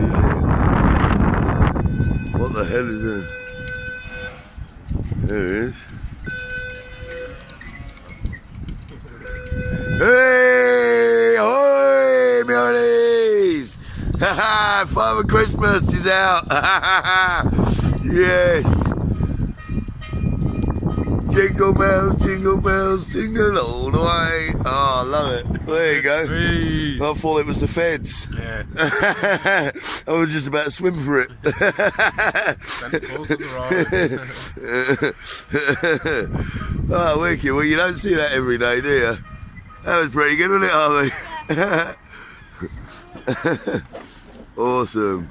is it? What the hell is it? There it is. Hey! Ahoy, Meonies! Ha ha! Father Christmas is out! Ha ha ha! Yes! Jingle bells, jingle all the way. Oh, I love it. There you go. Hey. I thought it was the feds. Yeah. I was just about to swim for it. Santa Claus has arrived. Oh, wicked. Well, you don't see that every day, do you? That was pretty good, wasn't it, Harvey? Awesome.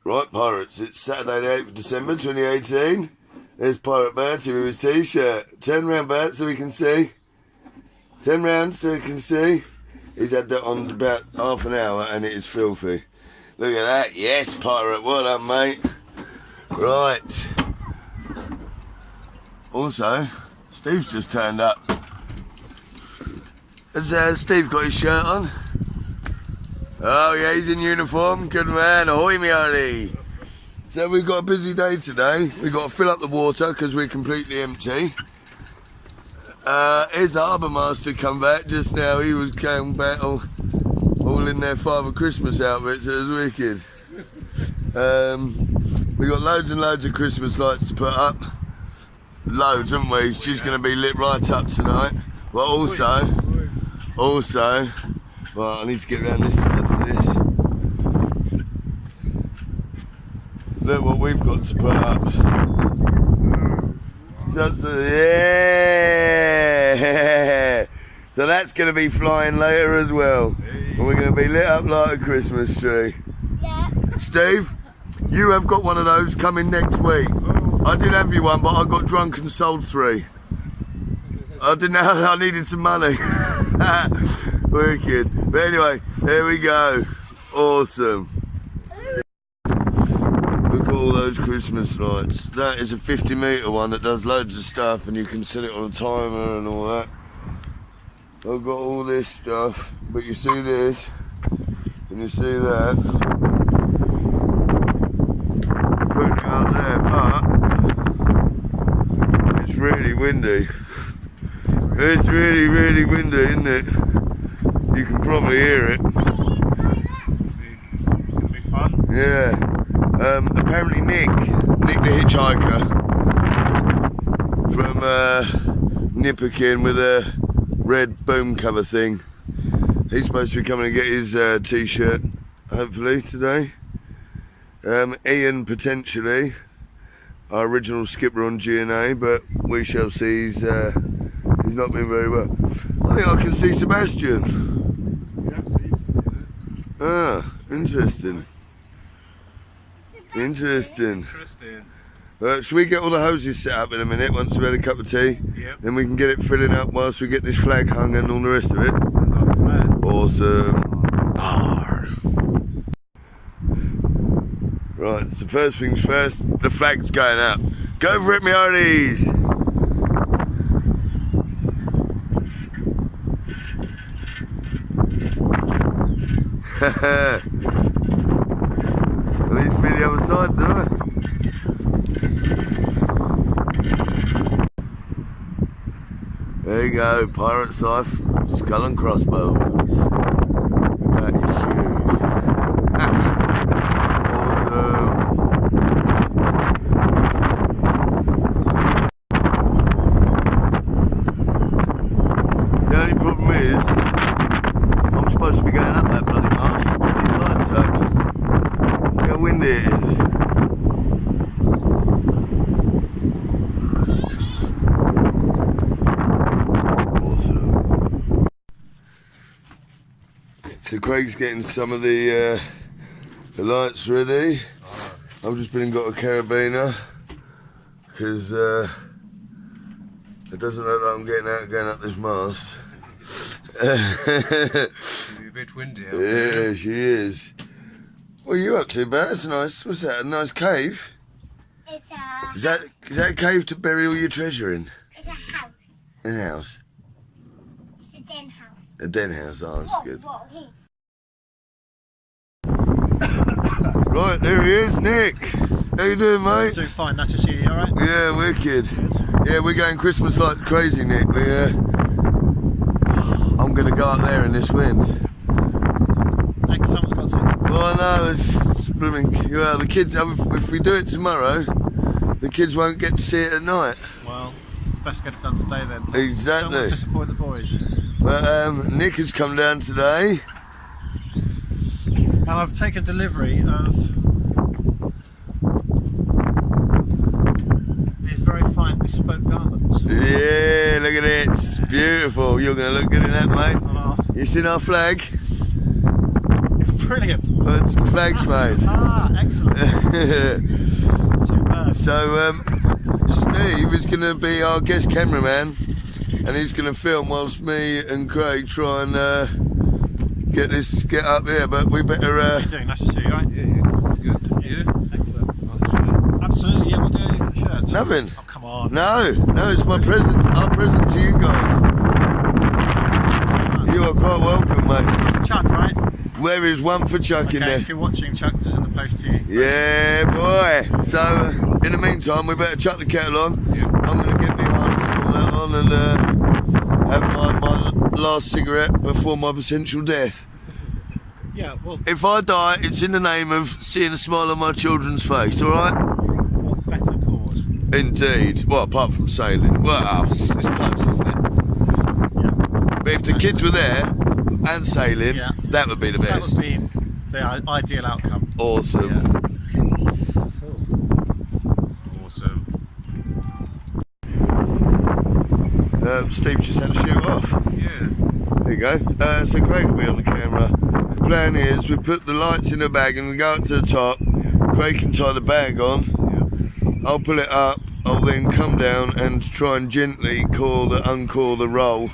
Right, pirates, it's Saturday the 8th of December 2018. There's Pirate Bertie with his t-shirt. Turn round, Bert, so we can see. Turn round so we can see. He's had that on about half an hour and it is filthy. Look at that. Yes, pirate. Well done, mate. Right. Also, Steve's just turned up. Has Steve got his shirt on? Oh yeah, he's in uniform. Good man. Ahoy, Meoni. So we've got a busy day today. We've got to fill up the water because we're completely empty. Here's the Harbour Master come back just now. He was coming back all in their Father Christmas outfits. It was wicked. We got loads and loads of Christmas lights to put up. Loads, haven't we? She's going to be lit right up tonight. But also, well, I need to get around this side for this. Look what we've got to put up. Yeah! So that's going to be flying later as well. And we're going to be lit up like a Christmas tree. Yeah. Steve, you have got one of those coming next week. I did have you one, but I got drunk and sold 3. I didn't know, I needed some money. Wicked. But anyway, there we go. Awesome. Look at all those Christmas lights. That is a 50-metre one that does loads of stuff and you can set it on a timer and all that. I've got all this stuff, but you see this and you see that. I'm putting it up there, but it's really windy. It's really, really windy, isn't it? You can probably hear it. It's gonna be fun. Yeah. Apparently Nick the hitchhiker from Nipperkin with a red boom cover thing. He's supposed to be coming to get his t-shirt, hopefully, today. Ian, potentially, our original skipper on GNA, but we shall see. He's not been very well. I think I can see Sebastian. Ah, interesting. Interesting. Should we get all the hoses set up in a minute once we've had a cup of tea? Yep. Then we can get it filling up whilst we get this flag hung and all the rest of it. Sounds like a plan. Awesome. Arr. Right, so first things first, the flag's going up. Go for it, Meonies! At least be the other side, don't I? There you go, Pirate's Life, Skull and Crossbones. That is huge. Awesome. The only problem is, I'm supposed to be going up that bloody mast to put these lights up. Look how windy it is. So Craig's getting some of the lights ready. I've just been and got a carabiner because it doesn't look like I'm getting out going up this mast. It's a bit windy out there. Yeah, she is. What are you up to, Bert? That's nice. What's that? A nice cave? It's a Is that a cave to bury all your treasure in? it's a house. A house? It's a den house. A den house. Oh, that's good. Whoa. Right, there he is, Nick. How you doing, mate? Doing fine, nice to see you, alright? Yeah, wicked. Yeah, we're going Christmas like crazy, Nick. I'm going to go up there in this wind. Thanks, someone's got to. Well, I know, it's blooming. Well, the kids, if we do it tomorrow, the kids won't get to see it at night. Well, best get it done today then. Don't Exactly. want to disappoint the boys. But Nick has come down today. And I've taken delivery of these very fine bespoke garments. Yeah, look at it. It's beautiful. You're going to look good in that, mate. On half. You seen our flag? Brilliant. Well, some flags, mate. Ah, excellent. Superb. So, Steve is going to be our guest cameraman, and he's going to film whilst me and Craig try and get up here. But we better. How are you doing? Nice to see you, right? Yeah. Good. You? Excellent. Absolutely, yeah, what do you do for the shirts? Nothing. Oh, come on. No, it's my present. Our present to you guys. You are quite welcome, mate. Chuck, right? There is one for Chuck in Okay, there. if you're watching, Chuck, this is in the post to you. Yeah, boy. So, in the meantime, we better chuck the kettle on. I'm going to get my harness and all that on and have my last cigarette before my potential death. Yeah, well, If I die, it's in the name of seeing a smile on my children's face, alright? what better cause? Indeed. Well, apart from sailing. Well, it's close, isn't it? Yeah. But if the kids were there and sailing, Yeah. that would be the That best. would be the ideal outcome. Awesome. Awesome. Steve's just had to shoot off. Yeah. There you go. So Craig will be on the camera. Plan is we put the lights in the bag and we go up to the top. Craig can tie the bag on. Yeah. I'll pull it up. I'll then come down and try and gently uncoil the roll.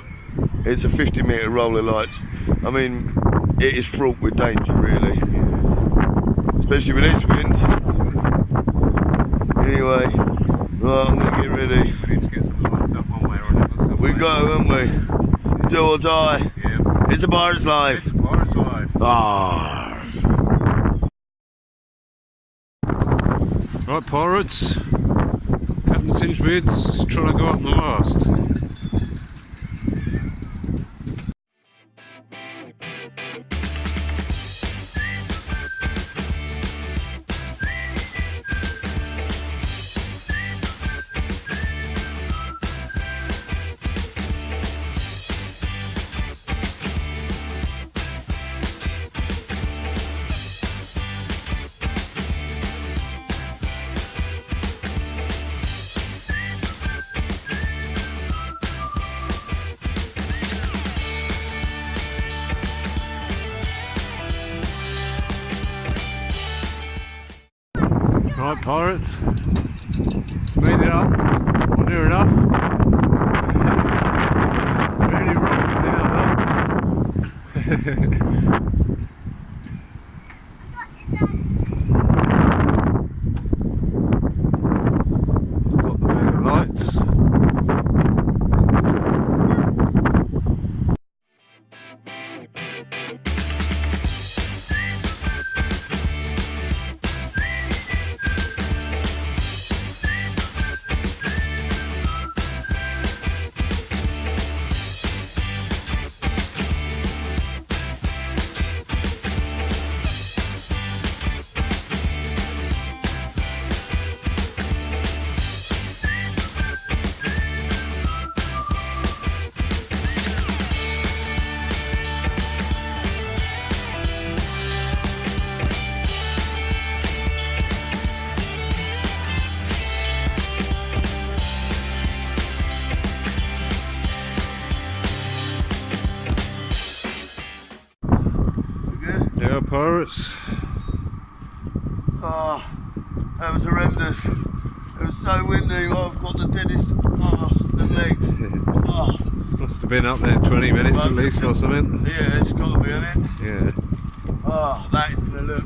It's a 50-metre roll of lights. I mean, it is fraught with danger, really, especially with this wind. Anyway, right, I'm gonna get ready. We need to get some lights up one way or another. We go, haven't we? Do or die. Yeah. It's a pirate's life. It's a pirate's life. Ah. Right, pirates. Captain Sinchbeard's trying to go up the mast. Right, pirates. Made it up. Well, near enough. It's really rocking now, though. I've got the bag of lights. There are pirates. Oh, that was horrendous. It was so windy. I've got the deadest arse and legs. Oh, Must have been up there 20 minutes at least or something. yeah, it's got to be, isn't it? Yeah. Oh, that is going to look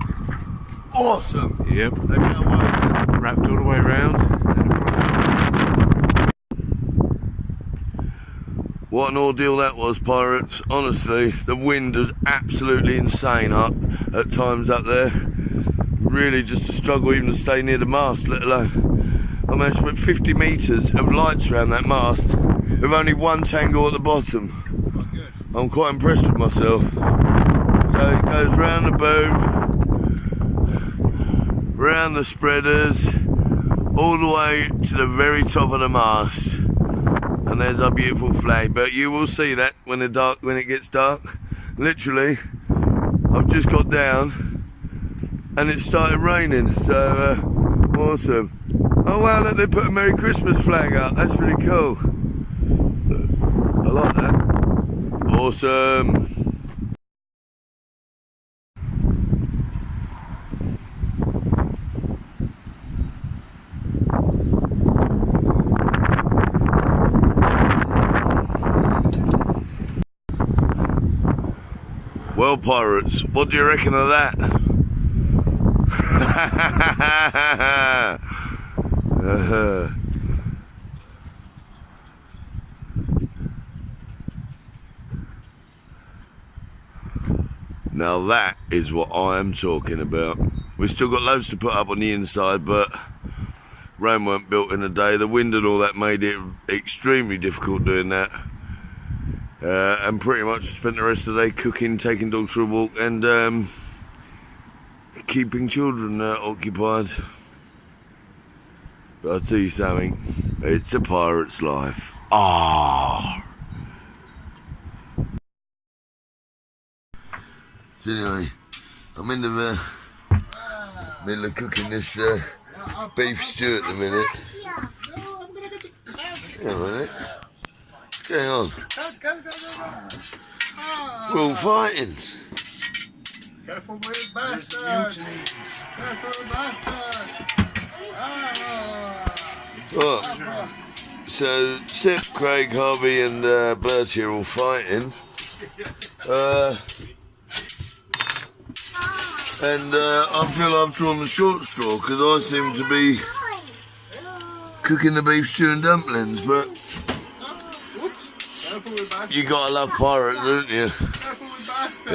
awesome. Yep. They better work. Wrapped all the way around. And across the What an ordeal that was, pirates. Honestly, the wind was absolutely insane up at times up there. Really just a struggle even to stay near the mast, let alone. I managed to put 50 metres of lights around that mast with only one tangle at the bottom. Oh, good. I'm quite impressed with myself. So it goes round the boom, round the spreaders, all the way to the very top of the mast. And there's our beautiful flag. But you will see that when it gets dark. Literally, I've just got down and it started raining. So awesome. Oh wow, look, they put a Merry Christmas flag up. That's really cool. I like that. Awesome. Well, pirates, what do you reckon of that? Now that is what I am talking about. We've still got loads to put up on the inside, but Rome weren't built in a day. The wind and all that made it extremely difficult doing that. And pretty much spent the rest of the day cooking, taking dogs for a walk, and keeping children occupied. But I'll tell you something, it's a pirate's life. Ah. So anyway, I'm in the middle of cooking this beef stew at the minute. Hang on a minute. What's going on? We're all fighting. Careful with bastard. Careful with bastard. What? So Sip, Craig, Harvey and Bertie are all fighting. And I feel I've drawn the short straw because I seem to be cooking the beef stew and dumplings, but you gotta love pirates, don't you?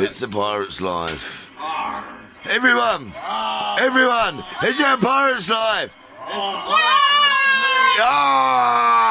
It's a pirate's life. Everyone, is there a pirate's life? Yeah!